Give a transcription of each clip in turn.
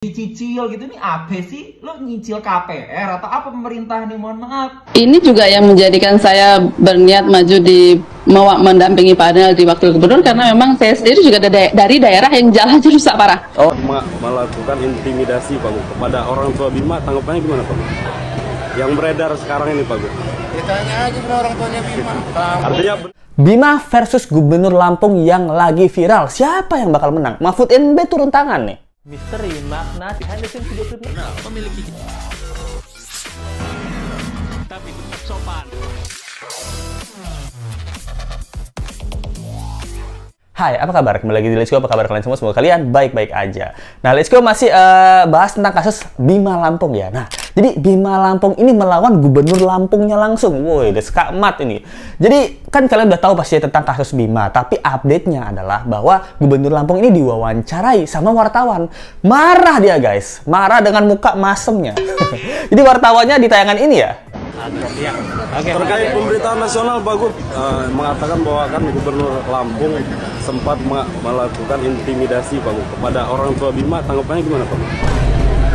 Dicicil gitu nih apa sih? Lo nyicil KPR atau apa pemerintah nih? Mohon maaf. Ini juga yang menjadikan saya berniat maju di mendampingi Pak Daniel di wakil gubernur, karena memang saya sendiri juga dari daerah yang jalan rusak parah. Oh, melakukan intimidasi Pak Gu kepada orang tua Bima, tanggapannya gimana Pak Gu? Yang beredar sekarang ini Pak Gu? Ditanya aja sama orang tuanya Bima. Artinya Bima versus Gubernur Lampung yang lagi viral. Siapa yang bakal menang? Mahfud MD turun tangan nih. Misteri makna behind the scenes video kriminal memiliki tapi tetap sopan. Hai, apa kabar? Kembali lagi di Let's Go. Apa kabar kalian semua? Semoga kalian baik-baik aja. Nah, Let's Go masih bahas tentang kasus Bima Lampung ya. Nah, jadi Bima Lampung ini melawan Gubernur Lampungnya langsung. Woi, udah skakmat ini. Jadi, kan kalian udah tahu pasti tentang kasus Bima. Tapi update-nya adalah bahwa Gubernur Lampung ini diwawancarai sama wartawan. Marah dia, guys. Marah dengan muka masemnya. Jadi, wartawannya di tayangan ini ya. terkait pemberitaan nasional Pak Gu mengatakan bahwa kan Gubernur Lampung sempat melakukan intimidasi Pak Gu kepada orang tua Bima, tanggapannya gimana Pak Gu?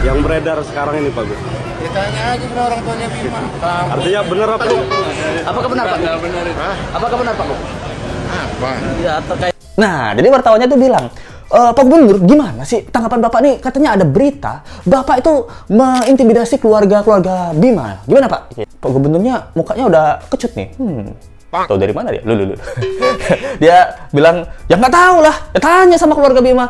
Yang beredar sekarang ini Pak Gu? Ditanya aja sama orang tuanya Bima. Artinya benar apa? Apakah benar, Pak? Apakah benar, Pak? Apa? Ya, terkait. Nah, jadi wartawannya tuh bilang, Pak Gubernur, gimana sih tanggapan Bapak nih? Katanya ada berita Bapak itu mengintimidasi keluarga Bima. Gimana Pak? Pak Gubernurnya mukanya udah kecut nih. Tahu dari mana dia? Lu. Dia bilang, ya nggak tahu lah. Ya tanya sama keluarga Bima.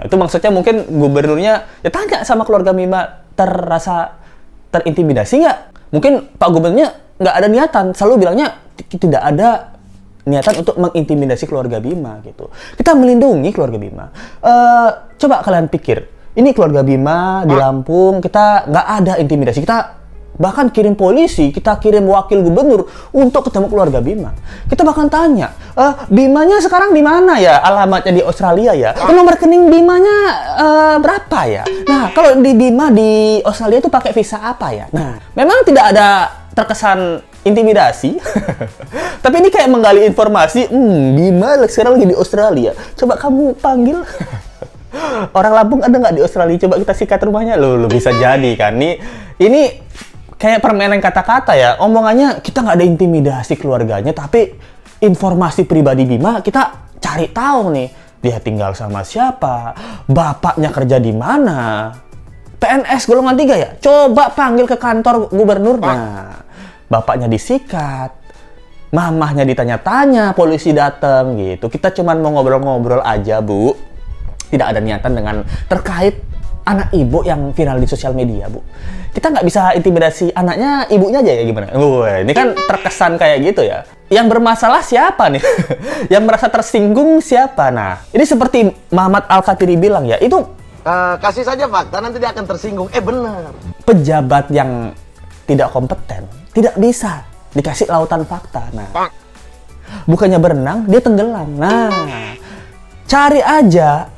Itu maksudnya mungkin gubernurnya ya tanya sama keluarga Bima, terasa terintimidasi nggak? Mungkin Pak Gubernurnya nggak ada niatan. Selalu bilangnya tidak ada niatan untuk mengintimidasi keluarga Bima gitu. Kita melindungi keluarga Bima. Coba kalian pikir, ini keluarga Bima di Lampung, kita nggak ada intimidasi. Kita bahkan kirim polisi, kita kirim wakil gubernur untuk ketemu keluarga Bima. Kita bahkan tanya, Bimanya sekarang di mana ya? Alamatnya di Australia ya? Nomor rekening Bimanya berapa ya? Nah, kalau di Bima di Australia itu pakai visa apa ya? Nah, memang tidak ada terkesan intimidasi. Tapi ini kayak menggali informasi. Bima sekarang lagi di Australia. Coba kamu panggil orang Lampung, ada nggak di Australia? Coba kita sikat rumahnya. Lo bisa jadi kan. Ini kayak permainan kata-kata ya. Omongannya kita nggak ada intimidasi keluarganya, tapi informasi pribadi Bima kita cari tahu nih. Dia tinggal sama siapa? Bapaknya kerja di mana? PNS golongan 3 ya? Coba panggil ke kantor gubernur. Nah, bapaknya disikat, mamahnya ditanya-tanya, polisi datang gitu. Kita cuman mau ngobrol-ngobrol aja, Bu. Tidak ada niatan dengan terkait anak ibu yang viral di sosial media, Bu. Kita nggak bisa intimidasi anaknya, ibunya aja ya gimana? Ini kan terkesan kayak gitu ya. Yang bermasalah siapa nih? Yang merasa tersinggung siapa? Nah, ini seperti Muhammad Al-Katiri bilang ya, itu Kasih saja fakta, nanti dia akan tersinggung. Benar. pejabat yang tidak kompeten tidak bisa dikasih lautan fakta. Nah, bukannya berenang, dia tenggelam. Nah, cari aja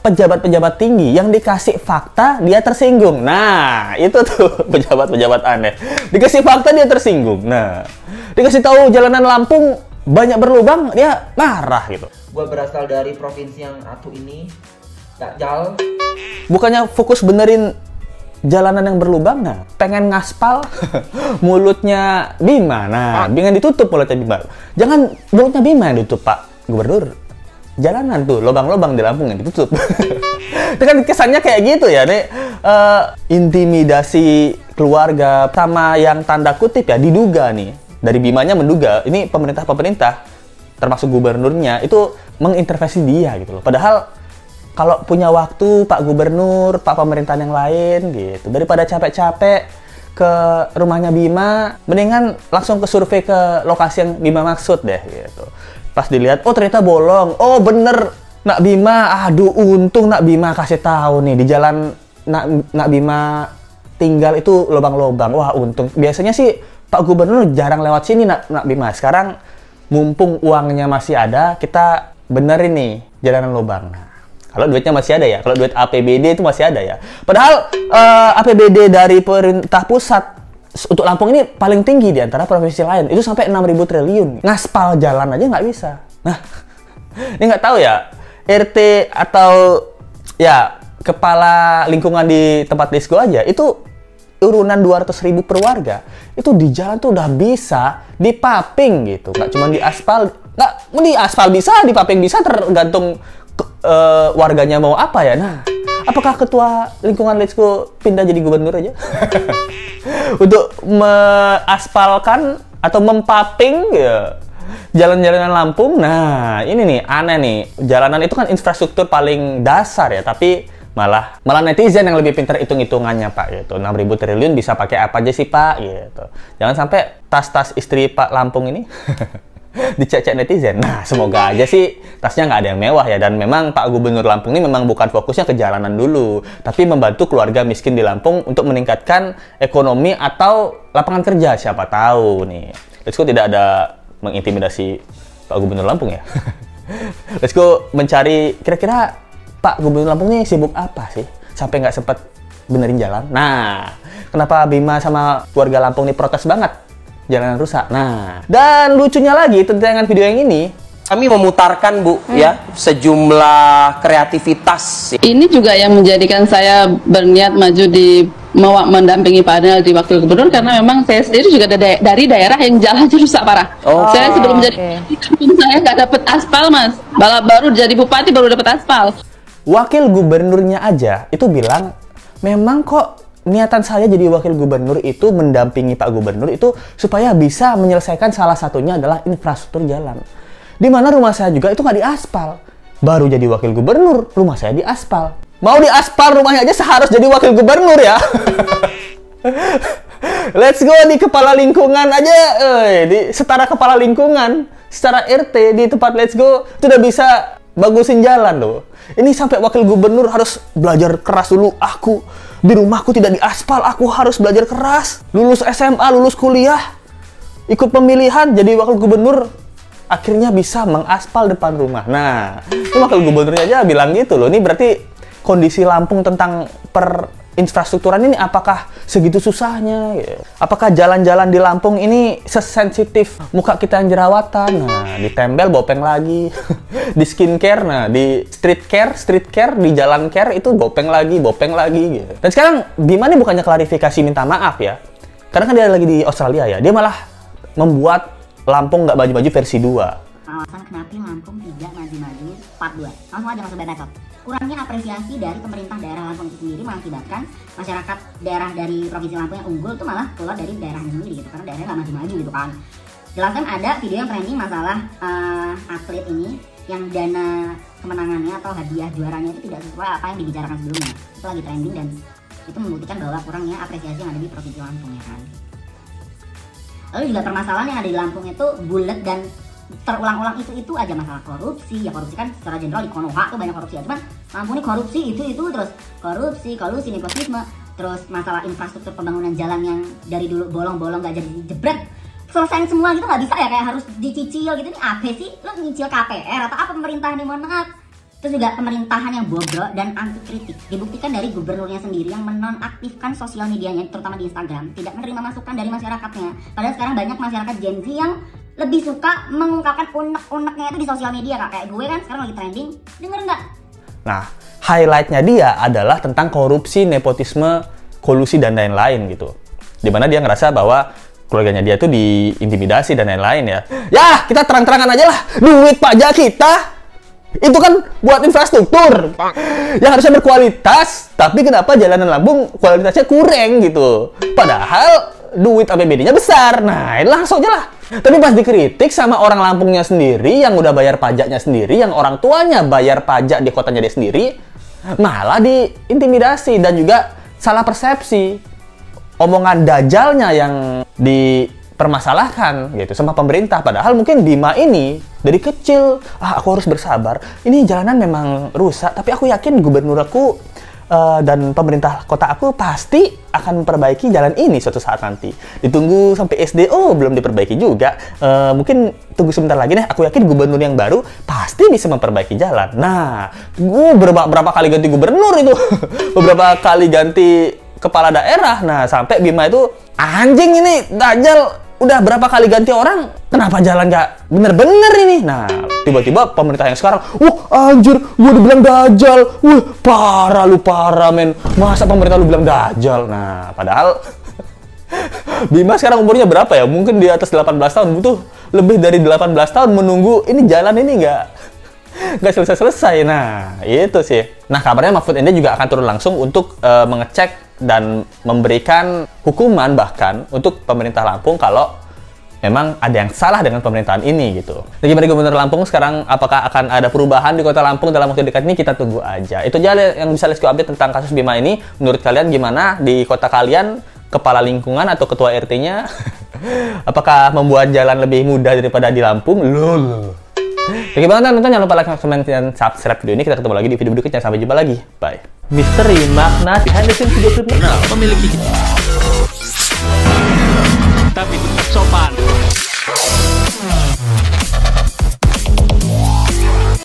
pejabat-pejabat tinggi yang dikasih fakta, dia tersinggung. Nah, itu tuh pejabat-pejabat aneh. Dikasih fakta, dia tersinggung. Nah, dikasih tahu jalanan Lampung banyak berlubang, dia marah gitu. Gue berasal dari provinsi yang atu ini. Jal. Bukannya fokus benerin jalanan yang berlubang, nah pengen ngaspal mulutnya Bima. Nah, jangan ditutup mulutnya Bima. Jangan mulutnya Bima yang ditutup, Pak Gubernur. Jalanan tuh, lubang-lubang di Lampung yang ditutup. Itu kan kesannya kayak gitu ya, nih. Intimidasi keluarga sama yang tanda kutip ya, diduga nih. Dari Bimanya menduga, ini pemerintah, termasuk gubernurnya, itu mengintervensi dia gitu loh. Padahal kalau punya waktu Pak Gubernur, Pak pemerintahan yang lain gitu, daripada capek-capek ke rumahnya Bima, mendingan langsung ke survei ke lokasi yang Bima maksud deh gitu. Pas dilihat, oh ternyata bolong, oh bener Nak Bima, aduh untung Nak Bima kasih tahu nih di jalan Nak Bima tinggal itu lubang-lubang. Wah untung. Biasanya sih Pak Gubernur jarang lewat sini Nak Bima. Sekarang mumpung uangnya masih ada, kita benerin nih jalanan lubang. Nah, kalau duitnya masih ada ya, kalau duit APBD itu masih ada ya. Padahal APBD dari pemerintah pusat untuk Lampung ini paling tinggi di antara provinsi lain. Itu sampai 6.000 triliun. Ngaspal jalan aja nggak bisa. Nah, ini nggak tahu ya, RT atau ya kepala lingkungan di tempat disco aja, itu urunan 200.000 per warga. Itu di jalan tuh udah bisa dipaving gitu. Nggak cuma di aspal, nggak di aspal bisa, di paving bisa, tergantung warganya mau apa ya. Nah, apakah ketua lingkungan Let's Go pindah jadi gubernur aja? Untuk mengaspalkan atau mempaving ya jalan-jalanan Lampung. Nah, ini nih aneh nih. Jalanan itu kan infrastruktur paling dasar ya, tapi malah netizen yang lebih pintar hitung-hitungannya, Pak, gitu. 6.000 triliun bisa pakai apa aja sih, Pak, gitu. Jangan sampai tas-tas istri Pak Lampung ini dicek-cek netizen. Nah, semoga aja sih tasnya nggak ada yang mewah ya. Dan memang Pak Gubernur Lampung ini memang bukan fokusnya ke jalanan dulu, tapi membantu keluarga miskin di Lampung untuk meningkatkan ekonomi atau lapangan kerja. Siapa tahu nih. Let's Go tidak ada mengintimidasi Pak Gubernur Lampung ya. Let's Go mencari kira-kira Pak Gubernur Lampung ini sibuk apa sih sampai nggak sempat benerin jalan. Nah, kenapa Bima sama warga Lampung ini protes banget jalanan rusak. Nah, dan lucunya lagi tentang video yang ini, kami memutarkan ya sejumlah kreativitas. Ini juga yang menjadikan saya berniat maju di mendampingi Pak Daniel di wakil gubernur, karena memang saya sendiri juga dari daerah yang jalannya rusak parah. Saya sebelum jadi saya nggak dapet aspal, Mas. Baru jadi bupati baru dapet aspal. Wakil gubernurnya aja itu bilang, memang kok niatan saya jadi wakil gubernur itu mendampingi Pak Gubernur itu supaya bisa menyelesaikan salah satunya adalah infrastruktur jalan. Di mana rumah saya juga itu nggak diaspal. Baru jadi wakil gubernur, rumah saya diaspal. Mau diaspal rumahnya aja seharus jadi wakil gubernur ya. Let's go di kepala lingkungan aja, di setara kepala lingkungan, secara RT di tempat Let's Go itu udah bisa bagusin jalan loh. Ini sampai wakil gubernur harus belajar keras dulu. Aku di rumahku tidak diaspal, aku harus belajar keras. Lulus SMA, lulus kuliah, ikut pemilihan jadi wakil gubernur, akhirnya bisa mengaspal depan rumah. Nah, itu wakil gubernurnya aja bilang gitu loh. Ini berarti kondisi Lampung tentang infrastrukturan ini apakah segitu susahnya? Apakah jalan-jalan di Lampung ini sesensitif muka kita yang jerawatan? Nah, ditempel bopeng lagi. Di skincare, nah di street care, di jalan care itu bopeng lagi gitu. Dan sekarang Bima ini bukannya klarifikasi minta maaf ya. Karena kan dia lagi di Australia ya. Dia malah membuat Lampung nggak maju-maju versi 2. Alasan kenapa Lampung tidak maju-maju part 2. Langsung aja masuk bad. Kurangnya apresiasi dari pemerintah daerah Lampung itu sendiri mengakibatkan masyarakat daerah dari Provinsi Lampung yang unggul itu malah keluar dari daerahnya sendiri gitu, karena daerahnya nggak maju-maju gitu kan. Jelaskan ada video yang trending masalah atlet ini yang dana kemenangannya atau hadiah juaranya itu tidak sesuai apa yang dibicarakan sebelumnya. Itu lagi trending dan itu membuktikan bahwa kurangnya apresiasi yang ada di Provinsi Lampung ya kan. Lalu juga permasalahan yang ada di Lampung itu bulat dan terulang-ulang itu aja, masalah korupsi. Ya korupsi kan secara general di Konoha tuh banyak korupsi ya, cuman Lampung ini korupsi itu terus korupsi, kolusi, nepotisme, terus masalah infrastruktur pembangunan jalan yang dari dulu bolong-bolong gak jadi jebret, selesain semua gitu nggak bisa ya, kayak harus dicicil gitu. Ini apa sih, lo nyicil KPR atau apa pemerintahan ini, mohon maaf. Terus juga pemerintahan yang bobrok dan anti kritik dibuktikan dari gubernurnya sendiri yang menonaktifkan sosial medianya, terutama di Instagram, tidak menerima masukan dari masyarakatnya. Padahal sekarang banyak masyarakat Gen Z yang lebih suka mengungkapkan unek-uneknya itu di sosial media, Kak. Kayak gue kan sekarang lagi trending, denger nggak? Nah, highlightnya dia adalah tentang korupsi, nepotisme, kolusi, dan lain-lain gitu. Dimana dia ngerasa bahwa keluarganya dia tuh diintimidasi dan lain-lain ya. Ya, kita terang-terangan aja lah. Duit pajak kita itu kan buat infrastruktur yang harusnya berkualitas, tapi kenapa jalanan Lampung kualitasnya kurang gitu. Padahal duit APBD-nya besar. Nah, ini langsung aja lah. Tapi pas dikritik sama orang Lampungnya sendiri yang udah bayar pajaknya sendiri, yang orang tuanya bayar pajak di kotanya dia sendiri, malah diintimidasi dan juga salah persepsi. Omongan dajalnya yang dipermasalahkan gitu sama pemerintah. Padahal mungkin Bima ini dari kecil, aku harus bersabar. Ini jalanan memang rusak, tapi aku yakin gubernur aku dan pemerintah kota aku pasti akan memperbaiki jalan ini suatu saat nanti. Ditunggu sampai SD, belum diperbaiki juga. Mungkin tunggu sebentar lagi deh. Aku yakin gubernur yang baru pasti bisa memperbaiki jalan. Nah, berapa kali ganti gubernur itu, beberapa kali ganti kepala daerah. Nah, sampai Bima itu anjing ini dajal udah berapa kali ganti orang, kenapa jalan nggak bener-bener ini? Nah, tiba-tiba pemerintah yang sekarang, wah anjir, gua dibilang dajal, wah parah men, masa pemerintah lu bilang dajal? Nah, padahal Bima sekarang umurnya berapa ya? Mungkin di atas 18 tahun, butuh lebih dari 18 tahun menunggu ini jalan ini nggak selesai-selesai. Nah, itu sih. Nah, kabarnya Mahfud MD juga akan turun langsung untuk mengecek dan memberikan hukuman bahkan untuk pemerintah Lampung kalau memang ada yang salah dengan pemerintahan ini gitu. Jadi bagaimana Gubernur Lampung sekarang, apakah akan ada perubahan di Kota Lampung dalam waktu dekat ini? Kita tunggu aja. Itu aja yang bisa Lesko update tentang kasus Bima ini. Menurut kalian gimana di kota kalian? Kepala lingkungan atau ketua RT-nya? Apakah membuat jalan lebih mudah daripada di Lampung? Lol. Bagaimana teman-teman? Jangan lupa like, comment, dan subscribe video ini. Kita ketemu lagi di video berikutnya. Sampai jumpa lagi. Bye. Misteri makna behind the scenes video klip memiliki tapi tetap sopan.